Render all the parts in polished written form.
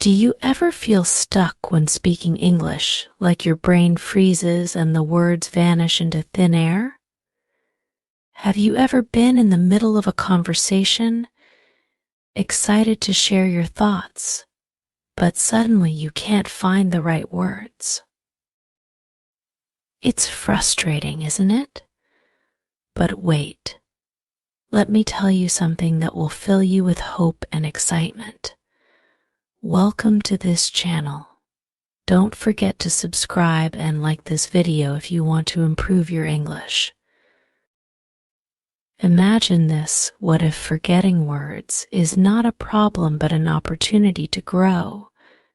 Do you ever feel stuck when speaking English, like your brain freezes and the words vanish into thin air? Have you ever been in the middle of a conversation, excited to share your thoughts, but suddenly you can't find the right words? It's frustrating, isn't it? But wait, let me tell you something that will fill you with hope and excitement. Welcome to this channel. Don't forget to subscribe and like this video if you want to improve your English. Imagine this: what if forgetting words is not a problem but an opportunity to grow,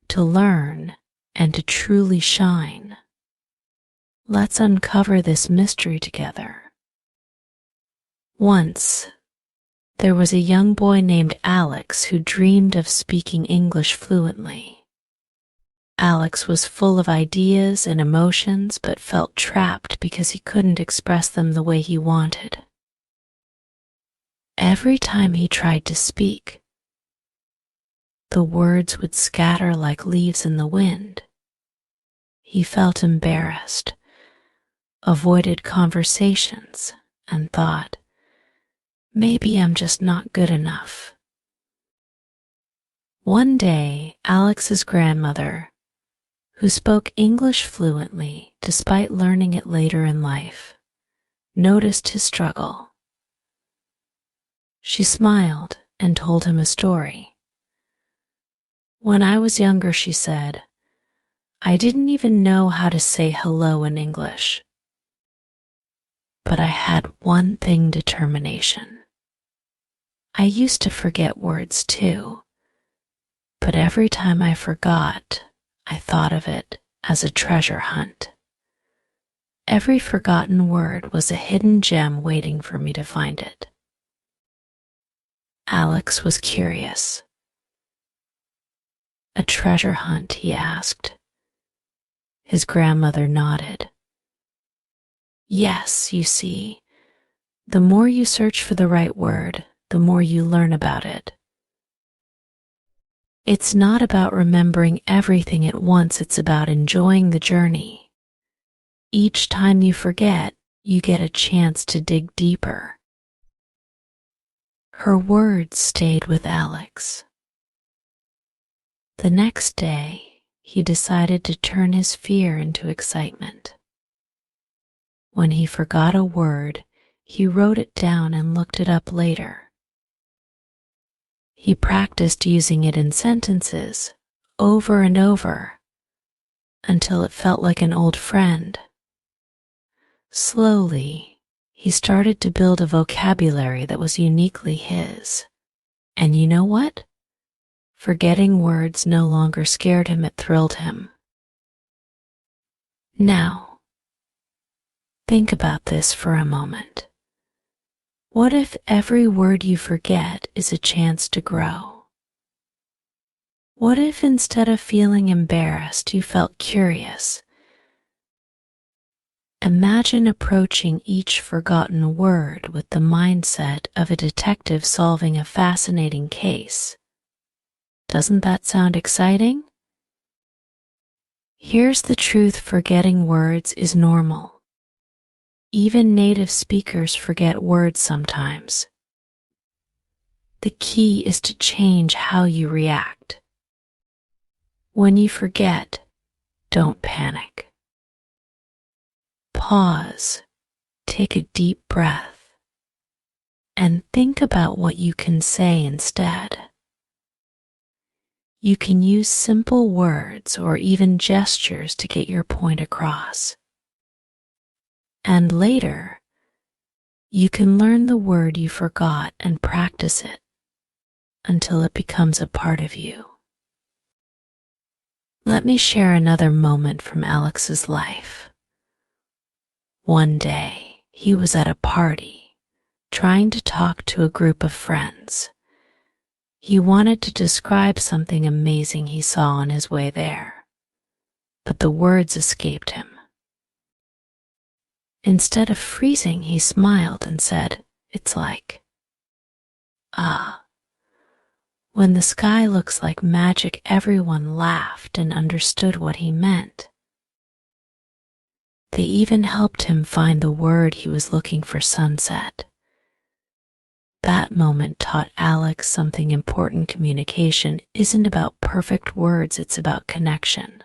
to learn, and to truly shine? Let's uncover this mystery together. Once, there was a young boy named Alex who dreamed of speaking English fluently. Alex was full of ideas and emotions but felt trapped because he couldn't express them the way he wanted. Every time he tried to speak, the words would scatter like leaves in the wind. He felt embarrassed, avoided conversations, and thought, maybe I'm just not good enough. One day, Alex's grandmother, who spoke English fluently despite learning it later in life, noticed his struggle. She smiled and told him a story. When I was younger, she said, I didn't even know how to say hello in English. But I had one thing: determination. I used to forget words too, but every time I forgot, I thought of it as a treasure hunt. Every forgotten word was a hidden gem waiting for me to find it. Alex was curious. A treasure hunt, he asked. His grandmother nodded. Yes, you see, the more you search for the right word, the more you learn about it. It's not about remembering everything at once, it's about enjoying the journey. Each time you forget, you get a chance to dig deeper. Her words stayed with Alex. The next day, he decided to turn his fear into excitement. When he forgot a word, he wrote it down and looked it up later. He practiced using it in sentences over and over until it felt like an old friend. Slowly, he started to build a vocabulary that was uniquely his. And you know what? Forgetting words no longer scared him, it thrilled him. Now, think about this for a moment. What if every word you forget is a chance to grow? What if instead of feeling embarrassed, you felt curious? Imagine approaching each forgotten word with the mindset of a detective solving a fascinating case. Doesn't that sound exciting? Here's the truth: forgetting words is normal. Even native speakers forget words sometimes. The key is to change how you react. When you forget, don't panic. Pause, take a deep breath, and think about what you can say instead. You can use simple words or even gestures to get your point across. And later, you can learn the word you forgot and practice it until it becomes a part of you. Let me share another moment from Alex's life. One day, he was at a party, trying to talk to a group of friends. He wanted to describe something amazing he saw on his way there, but the words escaped him. Instead of freezing, he smiled and said, "It's like, When the sky looks like magic, everyone laughed and understood what he meant. They even helped him find the word he was looking for: sunset. That moment taught Alex something important. Communication isn't about perfect words, it's about connection.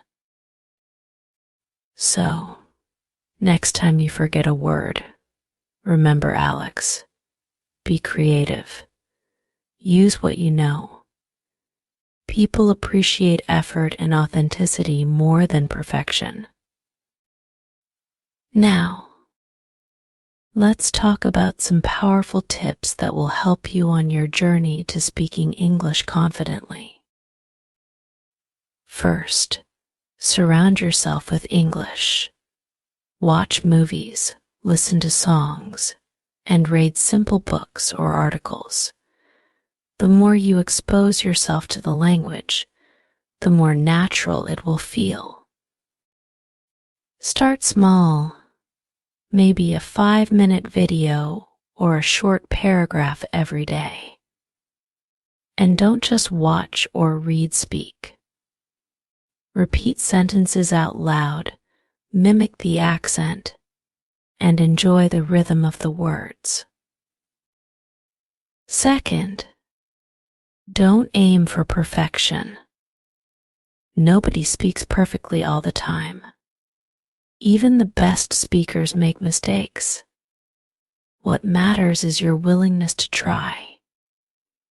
So, next time you forget a word, remember Alex. Be creative. Use what you know. People appreciate effort and authenticity more than perfection. Now, let's talk about some powerful tips that will help you on your journey to speaking English confidently. First, surround yourself with English. Watch movies, listen to songs, and read simple books or articles. The more you expose yourself to the language, the more natural it will feel. Start small, maybe a 5-minute video or a short paragraph every day. And don't just watch or read, speak. Repeat sentences out loud, mimic the accent, and enjoy the rhythm of the words. Second, don't aim for perfection. Nobody speaks perfectly all the time. Even the best speakers make mistakes. What matters is your willingness to try.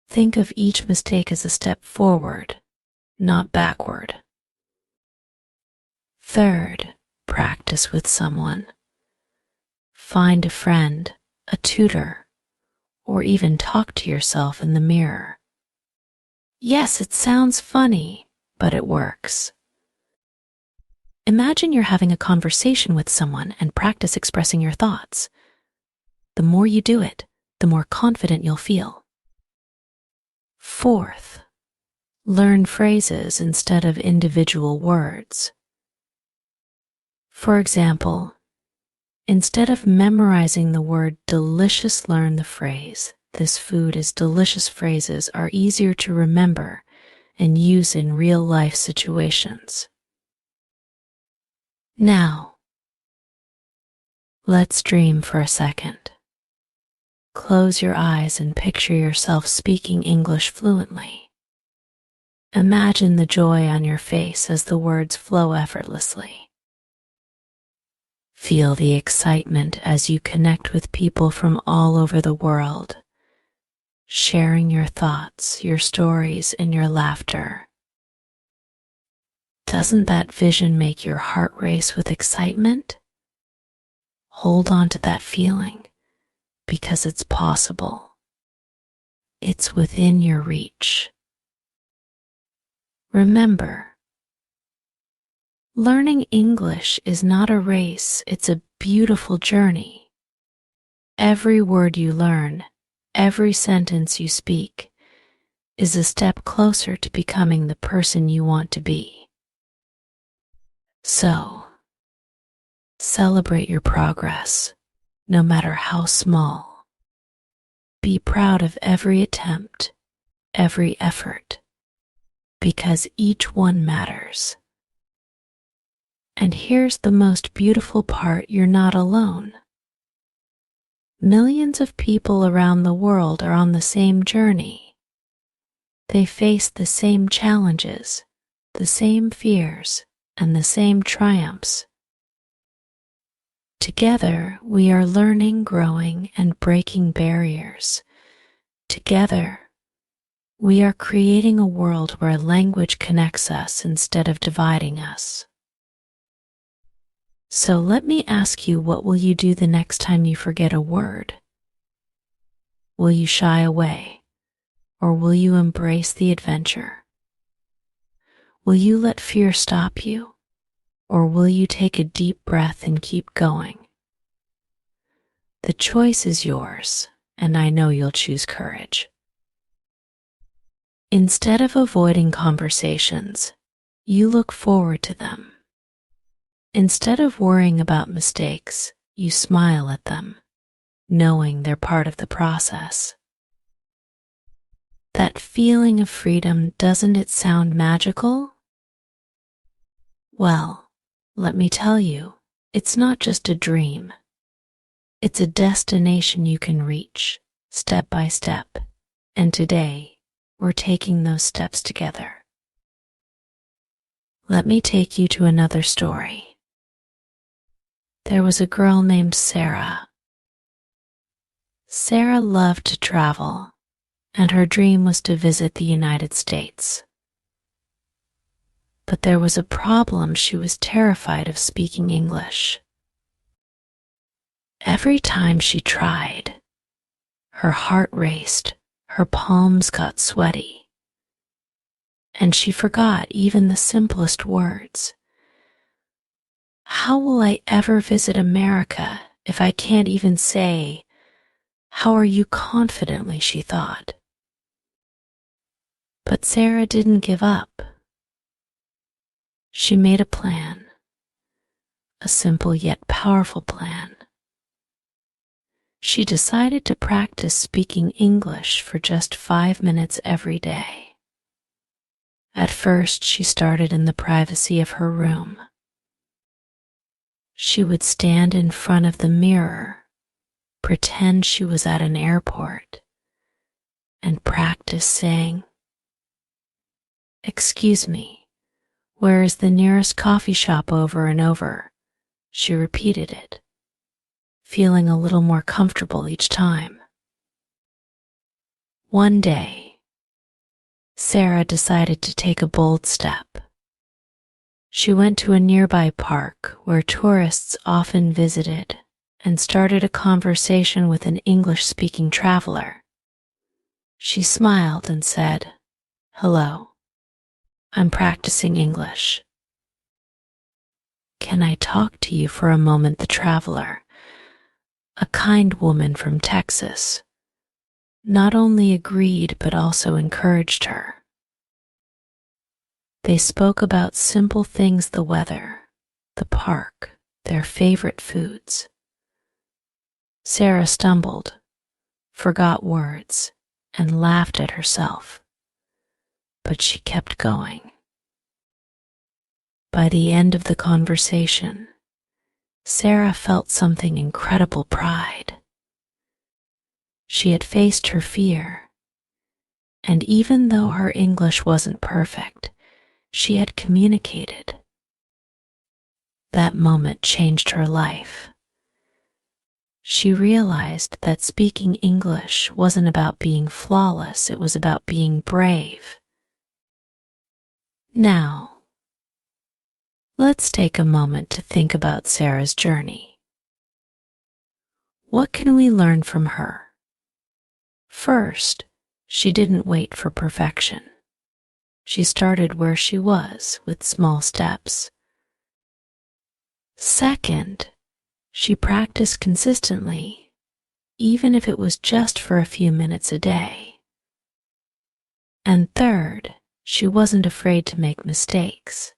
Think of each mistake as a step forward, not backward. Third, practice with someone. Find a friend, a tutor, or even talk to yourself in the mirror. Yes, it sounds funny, but it works. Imagine you're having a conversation with someone and practice expressing your thoughts. The more you do it, the more confident you'll feel. Fourth, learn phrases instead of individual words. For example, instead of memorizing the word delicious, learn the phrase, "This food is delicious." Phrases are easier to remember and use in real-life situations. Now, let's dream for a second. Close your eyes and picture yourself speaking English fluently. Imagine the joy on your face as the words flow effortlessly. Feel the excitement as you connect with people from all over the world, sharing your thoughts, your stories, and your laughter. Doesn't that vision make your heart race with excitement? Hold on to that feeling, because it's possible. It's within your reach. Remember, learning English is not a race, it's a beautiful journey. Every word you learn, every sentence you speak, is a step closer to becoming the person you want to be. So, celebrate your progress, no matter how small. Be proud of every attempt, every effort, because each one matters. And here's the most beautiful part: you're not alone. Millions of people around the world are on the same journey. They face the same challenges, the same fears, and the same triumphs. Together, we are learning, growing, and breaking barriers. Together, we are creating a world where language connects us instead of dividing us. So let me ask you, what will you do the next time you forget a word? Will you shy away, or will you embrace the adventure? Will you let fear stop you, or will you take a deep breath and keep going? The choice is yours, and I know you'll choose courage. Instead of avoiding conversations, you look forward to them. Instead of worrying about mistakes, you smile at them, knowing they're part of the process. That feeling of freedom, doesn't it sound magical? Well, let me tell you, it's not just a dream. It's a destination you can reach, step by step, and today, we're taking those steps together. Let me take you to another story. There was a girl named Sarah. Sarah loved to travel, and her dream was to visit the United States. But there was a problem: she was terrified of speaking English. Every time she tried, her heart raced, her palms got sweaty, and she forgot even the simplest words. How will I ever visit America if I can't even say, "How are you?" confidently, she thought. But Sarah didn't give up. She made a plan, a simple yet powerful plan. She decided to practice speaking English for just 5 minutes every day. At first, she started in the privacy of her room. She would stand in front of the mirror, pretend she was at an airport, and practice saying, "Excuse me, where is the nearest coffee shop?" over and over. She repeated it, feeling a little more comfortable each time. One day, Sarah decided to take a bold step. She went to a nearby park where tourists often visited and started a conversation with an English-speaking traveler. She smiled and said, "Hello, I'm practicing English. Can I talk to you for a moment?" The traveler, a kind woman from Texas, not only agreed but also encouraged her. They spoke about simple things: the weather, the park, their favorite foods. Sarah stumbled, forgot words, and laughed at herself, but she kept going. By the end of the conversation, Sarah felt something: incredible pride. She had faced her fear, and even though her English wasn't perfect, she had communicated. That moment changed her life. She realized that speaking English wasn't about being flawless, it was about being brave. Now, let's take a moment to think about Sarah's journey. What can we learn from her? First, she didn't wait for perfection. She started where she was, with small steps. Second, she practiced consistently, even if it was just for a few minutes a day. And third, she wasn't afraid to make mistakes.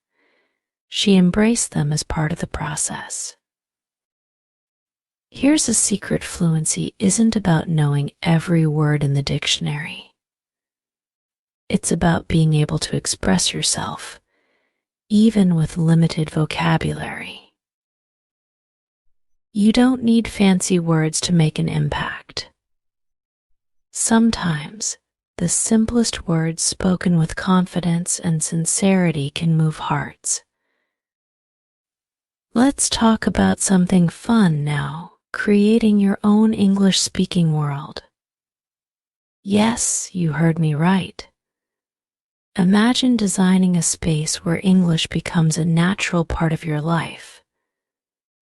She embraced them as part of the process. Here's a secret: fluency isn't about knowing every word in the dictionary. It's about being able to express yourself, even with limited vocabulary. You don't need fancy words to make an impact. Sometimes, the simplest words spoken with confidence and sincerity can move hearts. Let's talk about something fun now: creating your own English-speaking world. Yes, you heard me right. Imagine designing a space where English becomes a natural part of your life.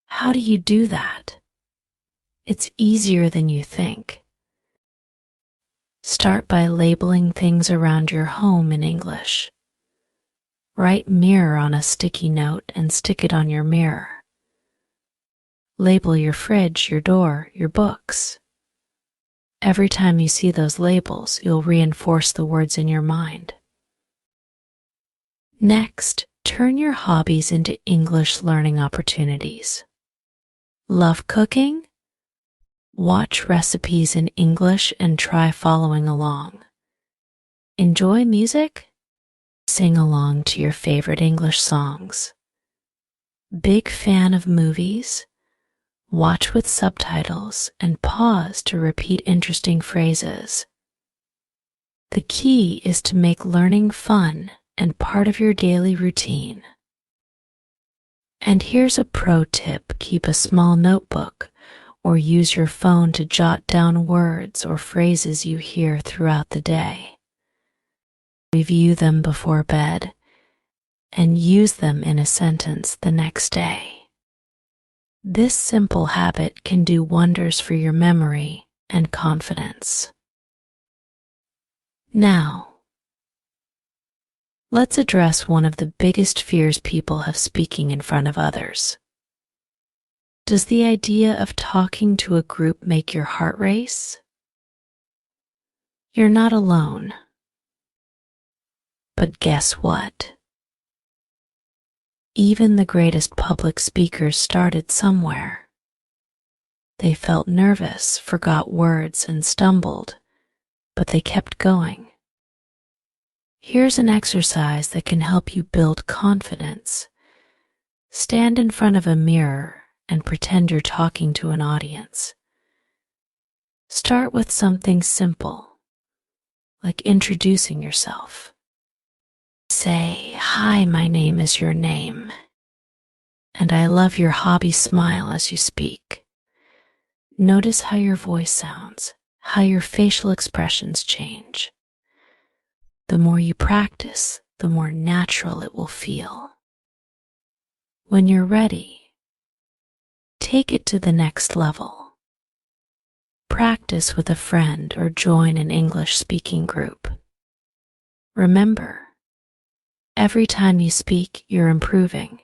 How do you do that? It's easier than you think. Start by labeling things around your home in English. Write "mirror" on a sticky note and stick it on your mirror. Label your fridge, your door, your books. Every time you see those labels, you'll reinforce the words in your mind. Next, turn your hobbies into English learning opportunities. Love cooking? Watch recipes in English and try following along. Enjoy music? Sing along to your favorite English songs. Big fan of movies? Watch with subtitles and pause to repeat interesting phrases. The key is to make learning fun and part of your daily routine. And here's a pro tip: keep a small notebook or use your phone to jot down words or phrases you hear throughout the day. Review them before bed and use them in a sentence the next day. This simple habit can do wonders for your memory and confidence. Now, let's address one of the biggest fears people have: speaking in front of others. Does the idea of talking to a group make your heart race? You're not alone. But guess what? Even the greatest public speakers started somewhere. They felt nervous, forgot words, and stumbled, but they kept going. Here's an exercise that can help you build confidence. Stand in front of a mirror and pretend you're talking to an audience. Start with something simple, like introducing yourself. Say, "Hi, my name is your name, and I love your hobby smile as you speak." Notice how your voice sounds, how your facial expressions change. The more you practice, the more natural it will feel. When you're ready, take it to the next level. Practice with a friend or join an English speaking group. Remember, every time you speak, you're improving.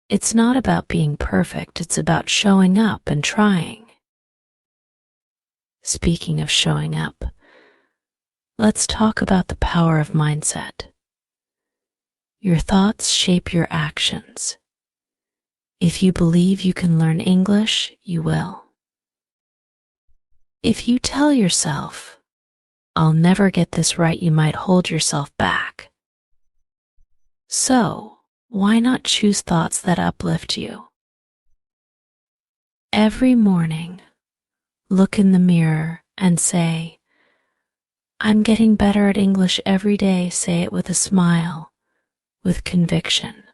It's not about being perfect, it's about showing up and trying. Speaking of showing up, let's talk about the power of mindset. Your thoughts shape your actions. If you believe you can learn English, you will. If you tell yourself, "I'll never get this right," you might hold yourself back. So, why not choose thoughts that uplift you? Every morning, look in the mirror and say, "I'm getting better at English every day." Say it with a smile, with conviction.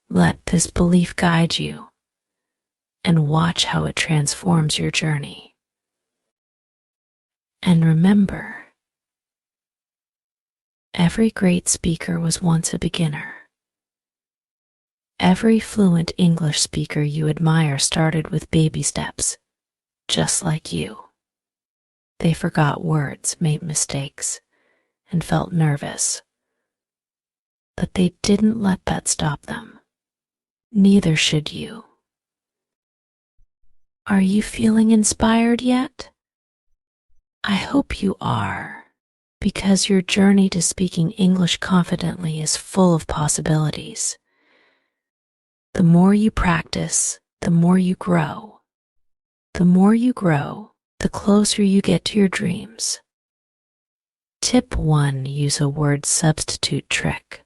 Let this belief guide you, and watch how it transforms your journey. And remember, every great speaker was once a beginner. Every fluent English speaker you admire started with baby steps, just like you. They forgot words, made mistakes, and felt nervous. But they didn't let that stop them. Neither should you. Are you feeling inspired yet? I hope you are, because your journey to speaking English confidently is full of possibilities. The more you practice, the more you grow. The more you grow, the closer you get to your dreams. Tip 1: use a word substitute trick.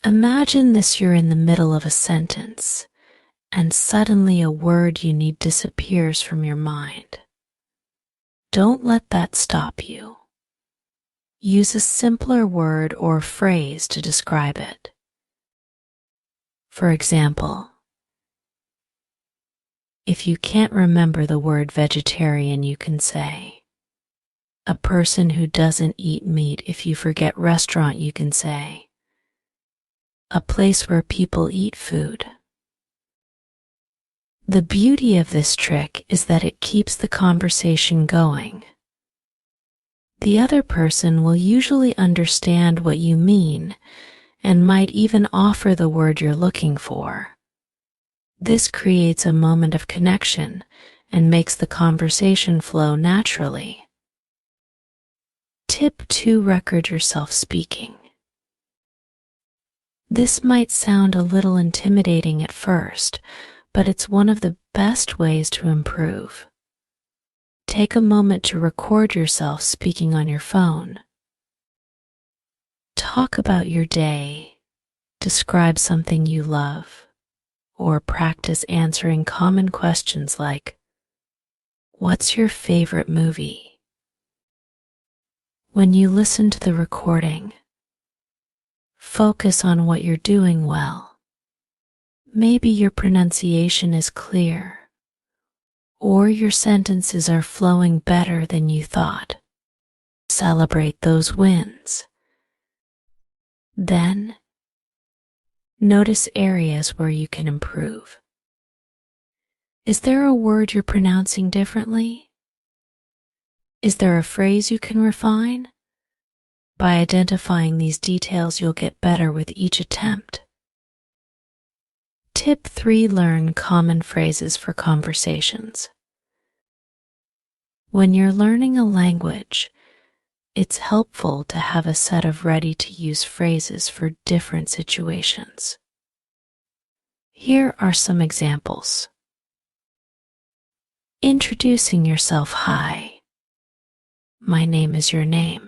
Imagine this: you're in the middle of a sentence, and suddenly a word you need disappears from your mind. Don't let that stop you. Use a simpler word or phrase to describe it. For example, if you can't remember the word vegetarian, you can say, "A person who doesn't eat meat." If you forget restaurant, you can say, "A place where people eat food." The beauty of this trick is that it keeps the conversation going. The other person will usually understand what you mean and might even offer the word you're looking for. This creates a moment of connection and makes the conversation flow naturally. Tip 2: record yourself speaking. This might sound a little intimidating at first, but it's one of the best ways to improve. take a moment to record yourself speaking on your phone. Talk about your day, describe something you love, or practice answering common questions like, "What's your favorite movie?" When you listen to the recording, focus on what you're doing well. Maybe your pronunciation is clear, or your sentences are flowing better than you thought. Celebrate those wins. Then, notice areas where you can improve. Is there a word you're pronouncing differently? Is there a phrase you can refine? By identifying these details, you'll get better with each attempt. Tip 3: learn common phrases for conversations. When you're learning a language, it's helpful to have a set of ready-to-use phrases for different situations. Here are some examples. Introducing yourself: "Hi, my name is your name.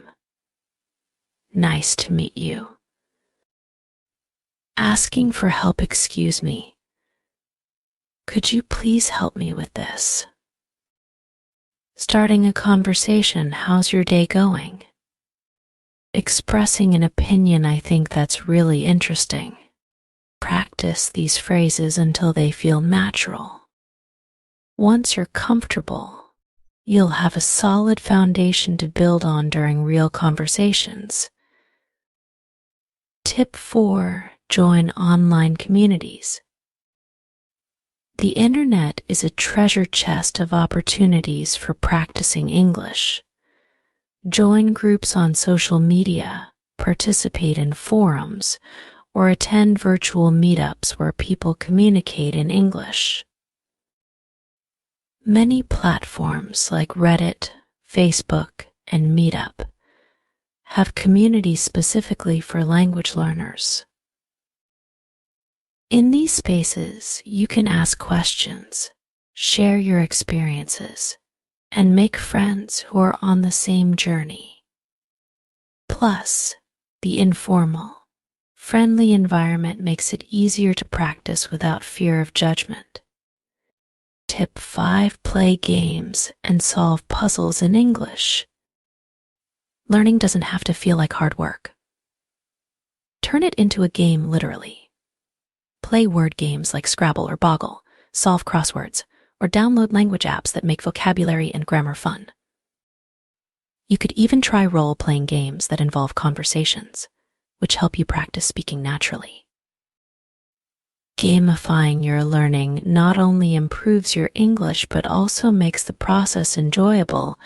Nice to meet you." Asking for help: "Excuse me, could you please help me with this?" Starting a conversation: "How's your day going?" Expressing an opinion: "I think that's really interesting." Practice these phrases until they feel natural. Once you're comfortable, you'll have a solid foundation to build on during real conversations. Tip 4: join online communities. The internet is a treasure chest of opportunities for practicing English. Join groups on social media, participate in forums, or attend virtual meetups where people communicate in English. Many platforms like Reddit, Facebook, and Meetup have communities specifically for language learners. In these spaces, you can ask questions, share your experiences, and make friends who are on the same journey. Plus, the informal, friendly environment makes it easier to practice without fear of judgment. Tip 5: play games and solve puzzles in English. Learning doesn't have to feel like hard work. Turn it into a game literally. Play word games like Scrabble or Boggle, solve crosswords, or download language apps that make vocabulary and grammar fun. You could even try role-playing games that involve conversations, which help you practice speaking naturally. Gamifying your learning not only improves your English, but also makes the process enjoyable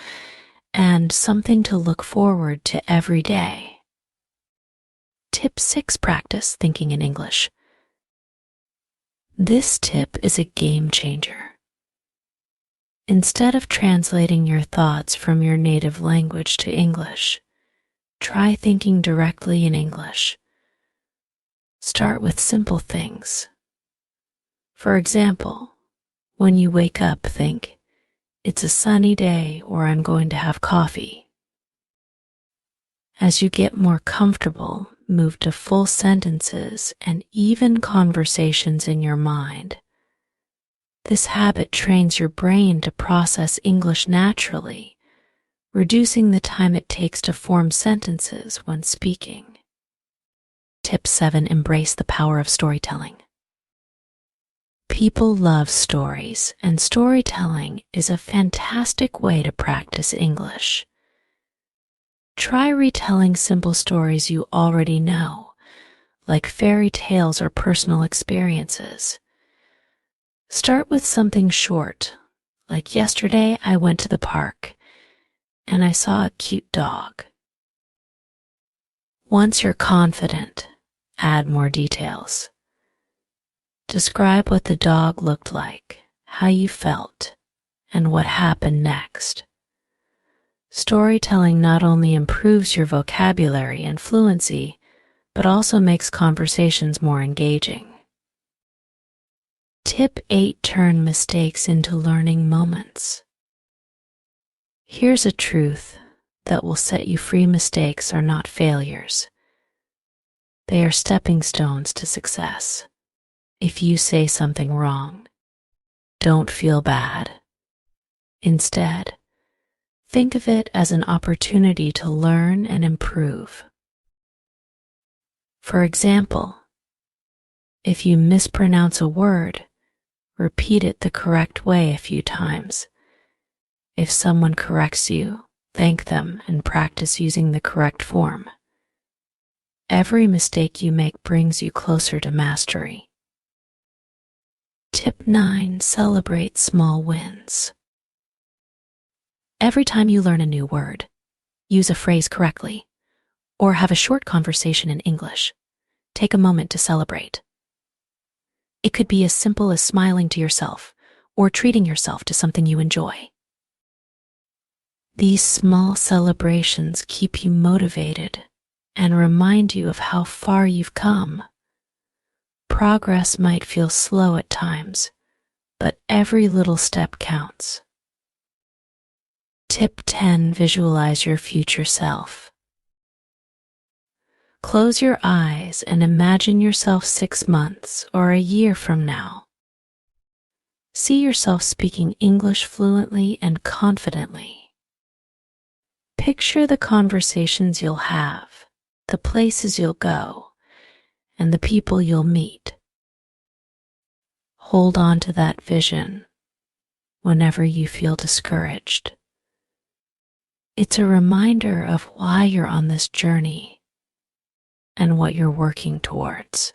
and something to look forward to every day. Tip 6: practice thinking in English. This tip is a game changer. Instead of translating your thoughts from your native language to English, try thinking directly in English. Start with simple things. For example, when you wake up, think, "It's a sunny day," or "I'm going to have coffee." As you get more comfortable, move to full sentences and even conversations in your mind. This habit trains your brain to process English naturally, reducing the time it takes to form sentences when speaking. Tip 7: embrace the power of storytelling. People love stories, and storytelling is a fantastic way to practice English. Try retelling simple stories you already know, like fairy tales or personal experiences. Start with something short, like, "Yesterday I went to the park and I saw a cute dog." Once you're confident, add more details. Describe what the dog looked like, how you felt, and what happened next. Storytelling not only improves your vocabulary and fluency, but also makes conversations more engaging. Tip 8: turn mistakes into learning moments. Here's a truth that will set you free: mistakes are not failures. They are stepping stones to success. If you say something wrong, don't feel bad. Instead, think of it as an opportunity to learn and improve. For example, if you mispronounce a word, repeat it the correct way a few times. If someone corrects you, thank them and practice using the correct form. Every mistake you make brings you closer to mastery. Tip 9. Celebrate small wins. Every time you learn a new word, use a phrase correctly, or have a short conversation in English, take a moment to celebrate. It could be as simple as smiling to yourself or treating yourself to something you enjoy. These small celebrations keep you motivated and remind you of how far you've come. Progress might feel slow at times, but every little step counts. Tip 10. Visualize your future self. Close your eyes and imagine yourself 6 months or a year from now. See yourself speaking English fluently and confidently. Picture the conversations you'll have, the places you'll go, and the people you'll meet. Hold on to that vision whenever you feel discouraged. It's a reminder of why you're on this journey and what you're working towards.